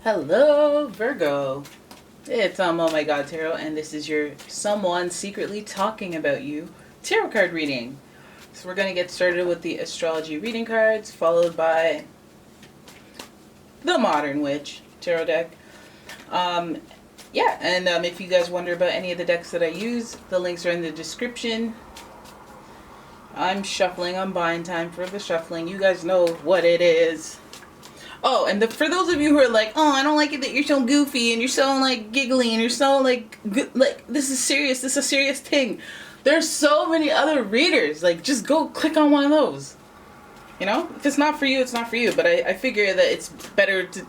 Hello, Virgo. It's Oh My God Tarot, and this is your Someone Secretly Talking About You tarot card reading. So we're going to get started with the astrology reading cards, followed by the Modern Witch tarot deck. If you guys wonder about any of the decks that I use, the links are in the description. I'm shuffling. I'm buying time for the shuffling. You guys know what it is. Oh, and for those of you who are like, oh, I don't like it that you're so goofy and you're so like giggly and you're so like this is serious. This is a serious thing. There's so many other readers. Like, just go click on one of those. You know, if it's not for you, it's not for you. But I figure that it's better to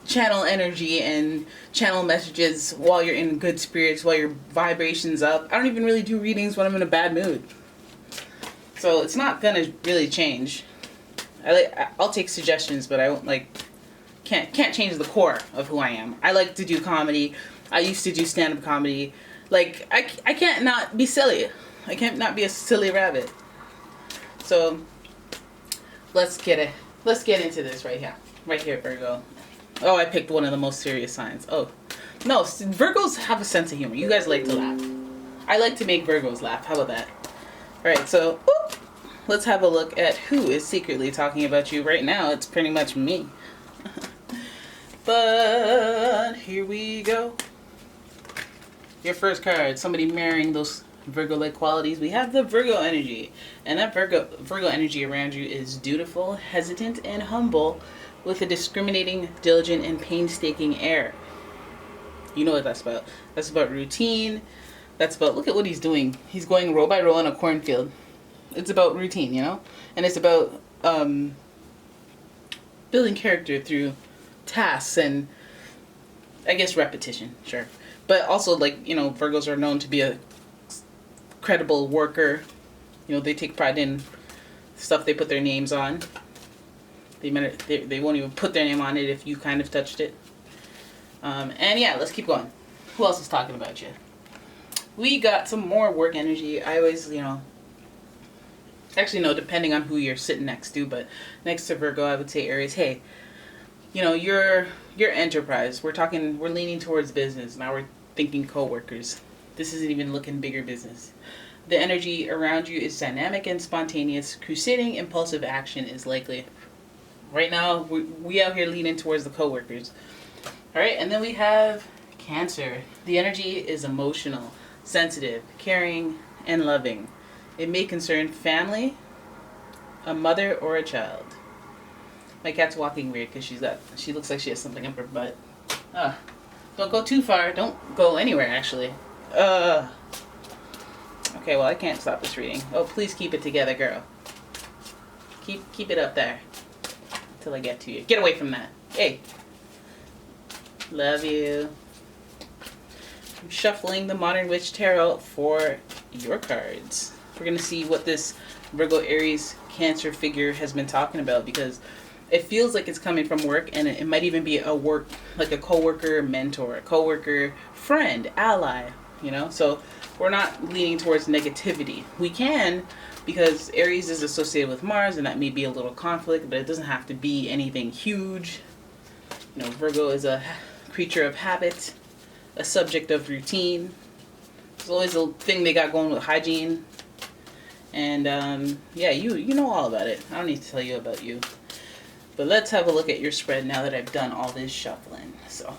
channel energy and channel messages while you're in good spirits, while your vibration's up. I don't even really do readings when I'm in a bad mood. So it's not gonna really change. I'll take suggestions, but I won't can't change the core of who I am. I like to do comedy. I used to do stand-up comedy. Like, I can't not be silly. I can't not be a silly rabbit. So let's get into this right here, Virgo. Oh, I picked one of the most serious signs. Oh no, Virgos have a sense of humor. You guys like to laugh. I like to make Virgos laugh. How about that? All right, so let's have a look at who is secretly talking about you right now. It's pretty much me. But here we go. Your first card, somebody marrying those Virgo-like qualities. We have the Virgo energy. And that Virgo energy around you is dutiful, hesitant, and humble with a discriminating, diligent, and painstaking air. You know what that's about. That's about routine. That's about, look at what he's doing. He's going row by row in a cornfield. It's about routine, you know? And it's about building character through tasks and, I guess, repetition, sure. But also, like, you know, Virgos are known to be a credible worker. You know, they take pride in stuff they put their names on. They won't even put their name on it if you kind of touched it. And yeah, let's keep going. Who else is talking about you? We got some more work energy. I always, you know, actually no, depending on who you're sitting next to, but next to Virgo, I would say Aries. Hey, you know, your enterprise. We're leaning towards business. Now we're thinking co-workers. This isn't even looking bigger business. The energy around you is dynamic and spontaneous. Crusading impulsive action is likely. Right now, we out here leaning towards the co-workers. All right, and then we have Cancer. The energy is emotional, sensitive, caring, and loving. It may concern family, a mother, or a child. My cat's walking weird because she looks like she has something up her butt. Don't go too far. Don't go anywhere, actually. Okay, well, I can't stop this reading. Oh, please keep it together, girl. Keep it up there until I get to you. Get away from that. Hey. Love you. I'm shuffling the Modern Witch Tarot for your cards. We're going to see what this Virgo, Aries, Cancer figure has been talking about, because it feels like it's coming from work, and it might even be a work, like a coworker, mentor, a coworker, friend, ally, you know? So we're not leaning towards negativity. We can, because Aries is associated with Mars, and that may be a little conflict, but it doesn't have to be anything huge. You know, Virgo is a creature of habit, a subject of routine. There's always a thing they got going with hygiene. And yeah, you know all about it. I don't need to tell you about you. But let's have a look at your spread now that I've done all this shuffling. So, all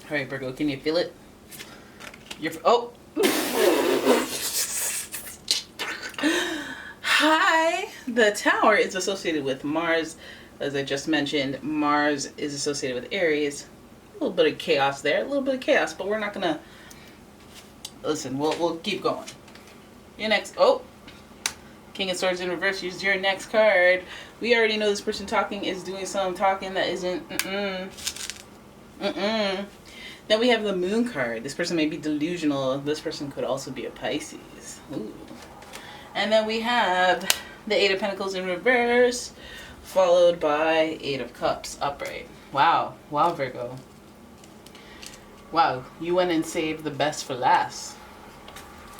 right, Virgo, can you feel it? Oh. Hi. The Tower is associated with Mars. As I just mentioned, Mars is associated with Aries. A little bit of chaos there. A little bit of chaos, but we're not going to... Listen, we'll keep going. Your next... Oh. King of Swords in reverse. Here's your next card. We already know this person talking is doing some talking that isn't. Then we have the Moon card. This person may be delusional. This person could also be a Pisces. Ooh. And then we have the Eight of Pentacles in reverse, followed by Eight of Cups upright. Wow. Wow, Virgo. Wow. You went and saved the best for last.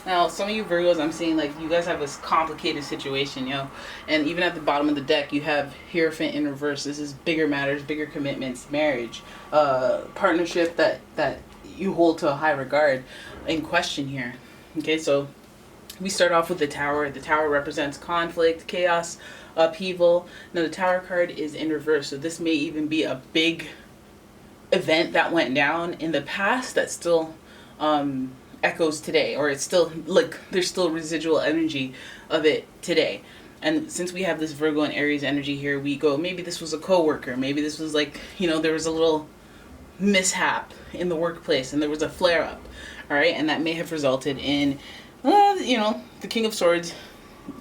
Now, some of you Virgos, I'm seeing like you guys have this complicated situation, and even at the bottom of the deck, you have Hierophant in reverse. This is bigger matters, bigger commitments, marriage, partnership that you hold to a high regard in question here. Okay, so we start off with the Tower. The Tower represents conflict, chaos, upheaval. Now, the Tower card is in reverse, so this may even be a big event that went down in the past that still echoes today, or it's still like there's still residual energy of it today. And since we have this Virgo and Aries energy here, we go, maybe this was a coworker, maybe this was like, there was a little mishap in the workplace and there was a flare up, all right, and that may have resulted in the King of Swords.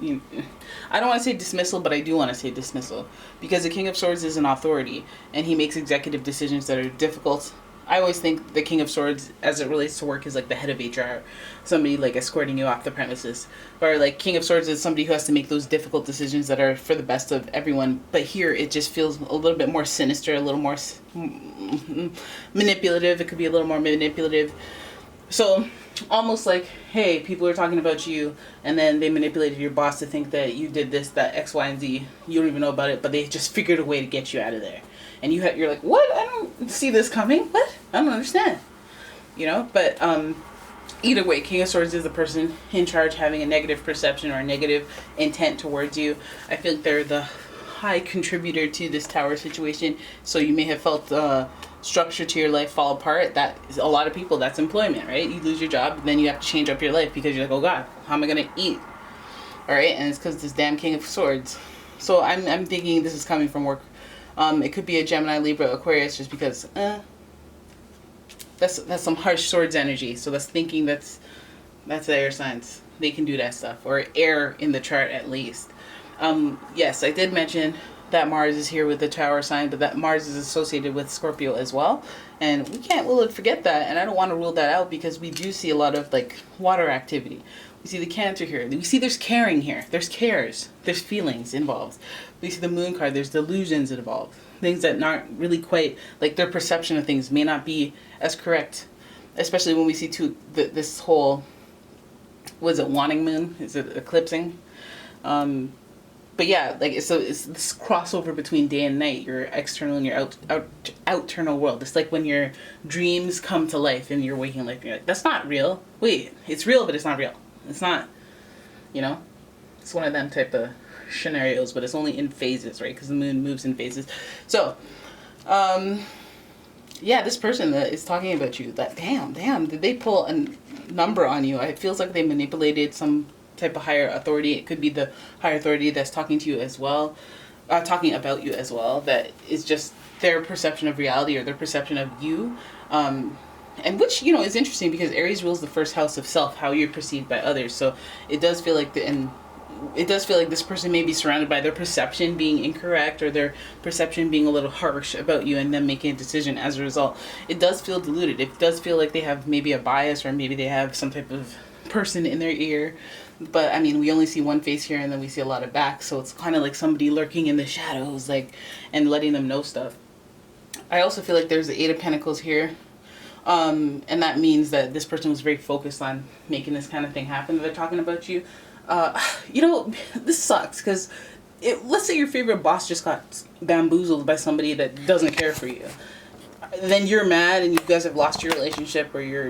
I don't want to say dismissal, but I do want to say dismissal, because the King of Swords is an authority and he makes executive decisions that are difficult. I always think the King of Swords, as it relates to work, is like the head of HR, somebody like escorting you off the premises. Or like King of Swords is somebody who has to make those difficult decisions that are for the best of everyone. But here it just feels a little bit more sinister, a little more manipulative. It could be a little more manipulative. So almost like, hey, people are talking about you, and then they manipulated your boss to think that you did this, that X, Y, and Z. You don't even know about it, but they just figured a way to get you out of there. And you're like, what? I don't see this coming. What? I don't understand. But either way, King of Swords is the person in charge having a negative perception or a negative intent towards you. I feel like they're the high contributor to this Tower situation. So you may have felt structure to your life fall apart. That is a lot of people. That's employment, right? You lose your job, then you have to change up your life because you're like, oh God, how am I going to eat? All right, and it's because this damn King of Swords. So I'm thinking this is coming from work. It could be a Gemini, Libra, Aquarius, just because that's some harsh swords energy. So that's thinking that's the air signs. They can do that stuff, or air in the chart at least. Yes, I did mention that Mars is here with the Tower sign, but that Mars is associated with Scorpio as well. And we can't forget that, and I don't want to rule that out, because we do see a lot of like water activity. We see the Cancer here. We see there's caring here. There's cares. There's feelings involved. We see the Moon card. There's delusions involved. Things that aren't really quite, like their perception of things may not be as correct. Especially when we see this whole, was it waning moon? Is it eclipsing? But yeah, like it's this crossover between day and night, your external and your outternal world. It's like when your dreams come to life in your waking life. You're like, that's not real. Wait, it's real, but it's not real. It's not, it's one of them type of scenarios, but it's only in phases, right? Because the moon moves in phases. So, yeah, this person that is talking about you, that damn, did they pull a number on you? It feels like they manipulated some type of higher authority. It could be the higher authority that's talking to you as well, talking about you as well. That is just their perception of reality, or their perception of you. And which, is interesting, because Aries rules the first house of self, how you're perceived by others. So it does feel like this person may be surrounded by their perception being incorrect, or their perception being a little harsh about you, and them making a decision as a result. It does feel diluted. It does feel like they have maybe a bias, or maybe they have some type of person in their ear. But I mean, we only see one face here, and then we see a lot of back. So it's kind of like somebody lurking in the shadows, and letting them know stuff. I also feel like there's the Eight of Pentacles here. And that means that this person was very focused on making this kind of thing happen. They're talking about you. This sucks, because let's say your favorite boss just got bamboozled by somebody that doesn't care for you. Then you're mad, and you guys have lost your relationship, or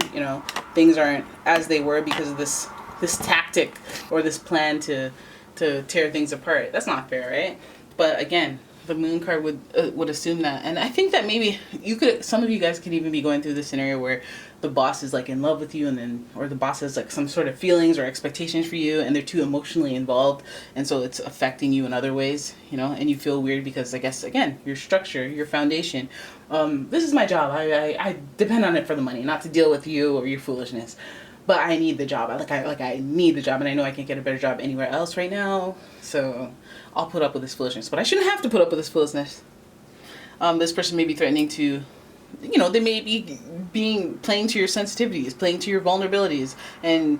things aren't as they were because of this tactic or this plan to tear things apart. That's not fair, right? But again, the Moon card would assume that, and I think that maybe some of you guys could even be going through this scenario where the boss is like in love with you, or the boss has like some sort of feelings or expectations for you, and they're too emotionally involved, and so it's affecting you in other ways, and you feel weird because, I guess, again, your structure, your foundation. This is my job. I depend on it for the money, not to deal with you or your foolishness. But I need the job. I need the job, and I know I can't get a better job anywhere else right now. So I'll put up with this foolishness. But I shouldn't have to put up with this foolishness. This person may be threatening to, they may be playing to your sensitivities, playing to your vulnerabilities, and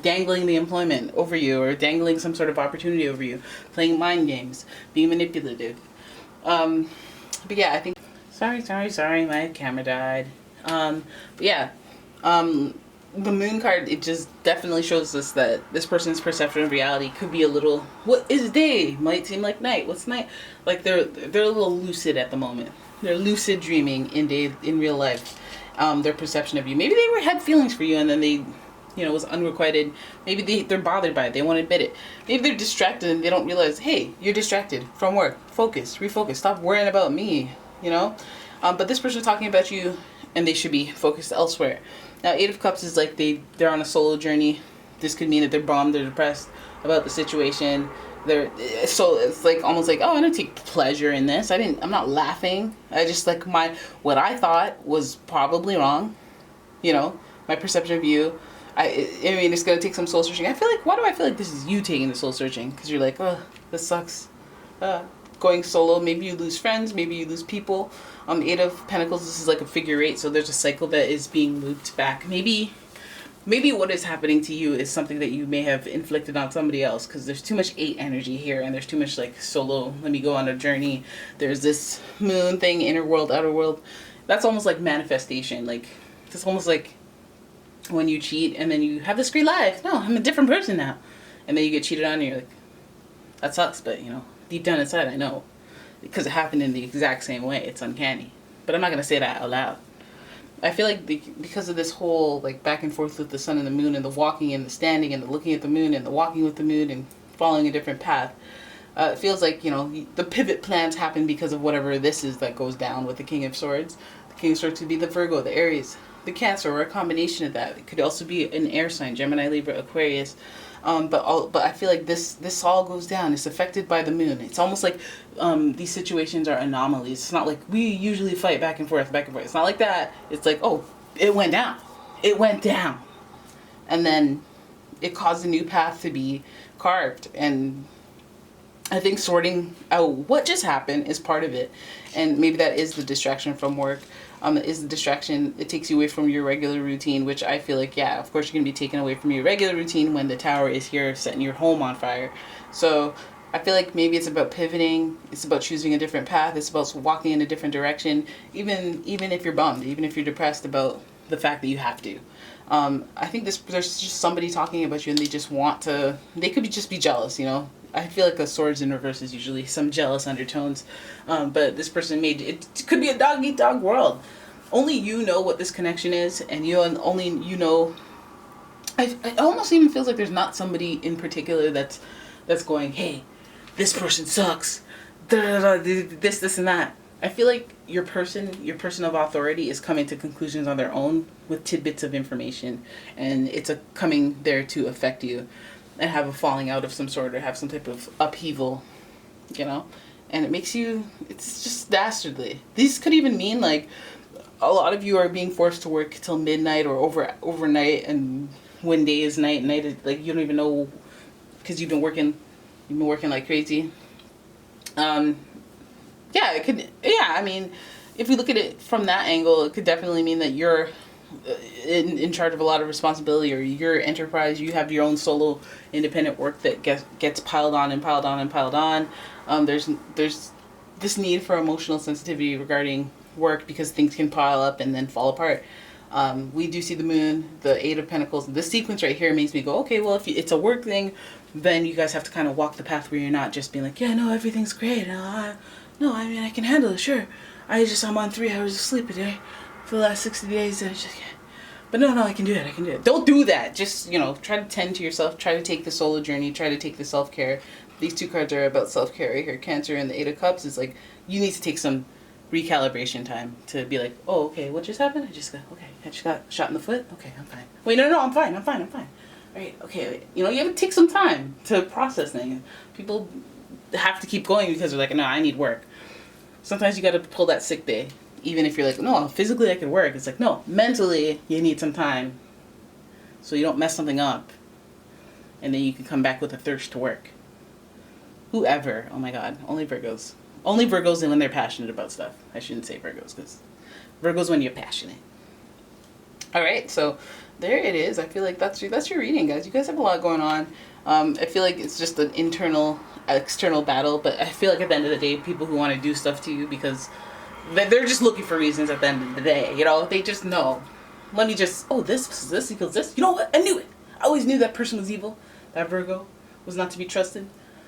dangling the employment over you, or dangling some sort of opportunity over you, playing mind games, being manipulative. But yeah, I think. Sorry, my camera died. But yeah. the moon card, it just definitely shows us that this person's perception of reality could be a little, what is day might seem like night. What's night? Like they're a little lucid at the moment. They're lucid dreaming in real life. Their perception of you. Maybe they had feelings for you and then they, was unrequited. Maybe they're bothered by it. They won't admit it. Maybe they're distracted and they don't realize, hey, you're distracted from work. Focus, refocus. Stop worrying about me, But this person's talking about you and they should be focused elsewhere. Now, Eight of Cups is like they're on a solo journey. This could mean that they're bummed, they're depressed about the situation. So it's like almost like, oh, I don't take pleasure in this. I'm not laughing. I just like what I thought was probably wrong. My perception of you. I mean, it's gonna take some soul searching. Why do I feel like this is you taking the soul searching? Because you're like, oh, this sucks. Going solo, maybe you lose friends, maybe you lose people. Eight of Pentacles, this is like a figure eight, so there's a cycle that is being looped back. Maybe what is happening to you is something that you may have inflicted on somebody else, because there's too much eight energy here, and there's too much like solo, let me go on a journey. There's this moon thing, inner world, outer world. That's almost like manifestation. Like, it's almost like when you cheat and then you have this great life. No, I'm a different person now. And then you get cheated on and you're like, that sucks, but deep down inside I know. Because it happened in the exact same way. It's uncanny. But I'm not going to say that out loud. I feel like because of this whole like back and forth with the sun and the moon and the walking and the standing and the looking at the moon and the walking with the moon and following a different path, it feels like, the pivot plans happen because of whatever this is that goes down with the King of Swords. The King of Swords could be the Virgo, the Aries, the Cancer, or a combination of that. It could also be an air sign, Gemini, Libra, Aquarius. But I feel like this all goes down. It's affected by the moon. It's almost like these situations are anomalies. It's not like we usually fight back and forth. It's not like that. It's like, oh, it went down. It went down. And then it caused a new path to be carved. And I think sorting out what just happened is part of it. And maybe that is the distraction from work. It is the distraction. It takes you away from your regular routine, which I feel like, yeah, of course you're going to be taken away from your regular routine when the tower is here setting your home on fire. So I feel like maybe it's about pivoting. It's about choosing a different path. It's about walking in a different direction, even if you're bummed, even if you're depressed about the fact that you have to. I think there's just somebody talking about you and they just want to, they could just be jealous, I feel like the swords in reverse is usually some jealous undertones. But this person it could be a dog eat dog world. Only you know what this connection is, and only you know. It almost even feels like there's not somebody in particular that's going, hey, this person sucks, this and that. I feel like your person of authority is coming to conclusions on their own with tidbits of information, and it's coming there to affect you and have a falling out of some sort or have some type of upheaval, and it makes you, it's just dastardly. These could even mean like a lot of you are being forced to work till midnight or overnight, and when day is night, night is like you don't even know because you've been working like crazy. Yeah, it could. Yeah, I mean, if we look at it from that angle, it could definitely mean that you're in charge of a lot of responsibility, or your enterprise. You have your own solo, independent work that gets piled on and piled on and piled on. There's this need for emotional sensitivity regarding work because things can pile up and then fall apart. We do see the moon, the Eight of Pentacles. This sequence right here makes me go, okay, well, if it's a work thing, then you guys have to kind of walk the path where you're not just being like, yeah, no, everything's great. No, I mean, I can handle it, sure. I'm on 3 hours of sleep a day for the last 60 days. And I just can't. But no, I can do it. Don't do that. Just, try to tend to yourself. Try to take the solo journey. Try to take the self-care. These two cards are about self-care right here. Cancer and the Eight of Cups is like, you need to take some recalibration time to be like, oh, okay, what just happened? I just got shot in the foot? Okay, I'm fine. Wait, no, I'm fine. All right, okay, wait. You have to take some time to process things. People have to keep going because they're like, no, I need work. Sometimes you got to pull that sick day. Even if you're like, no, physically I can work. It's like, no, mentally you need some time so you don't mess something up. And then you can come back with a thirst to work. Whoever, oh my God, only Virgos. Only Virgos when they're passionate about stuff. I shouldn't say Virgos because Virgos when you're passionate. All right, so there it is. I feel like that's your reading, guys. You guys have a lot going on. I feel like it's just an external battle, but I feel like at the end of the day, people who want to do stuff to you because they're just looking for reasons at the end of the day. They just know. let me just, oh, this equals this. You know what? I knew it. I always knew that person was evil. That Virgo was not to be trusted.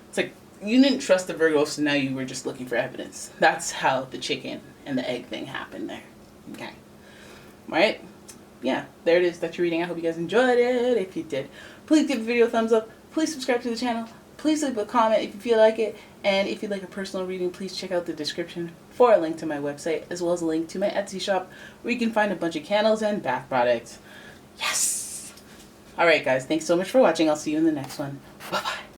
It's like, you didn't trust the Virgo, so now you were just looking for evidence. That's how the chicken and the egg thing happened there. Okay. Alright? Yeah, there it is. That's your reading. I hope you guys enjoyed it. If you did, please give the video a thumbs up. Please subscribe to the channel. Please leave a comment if you feel like it. And if you'd like a personal reading, please check out the description for a link to my website, as well as a link to my Etsy shop, where you can find a bunch of candles and bath products. Yes! Alright guys, thanks so much for watching. I'll see you in the next one. Bye-bye.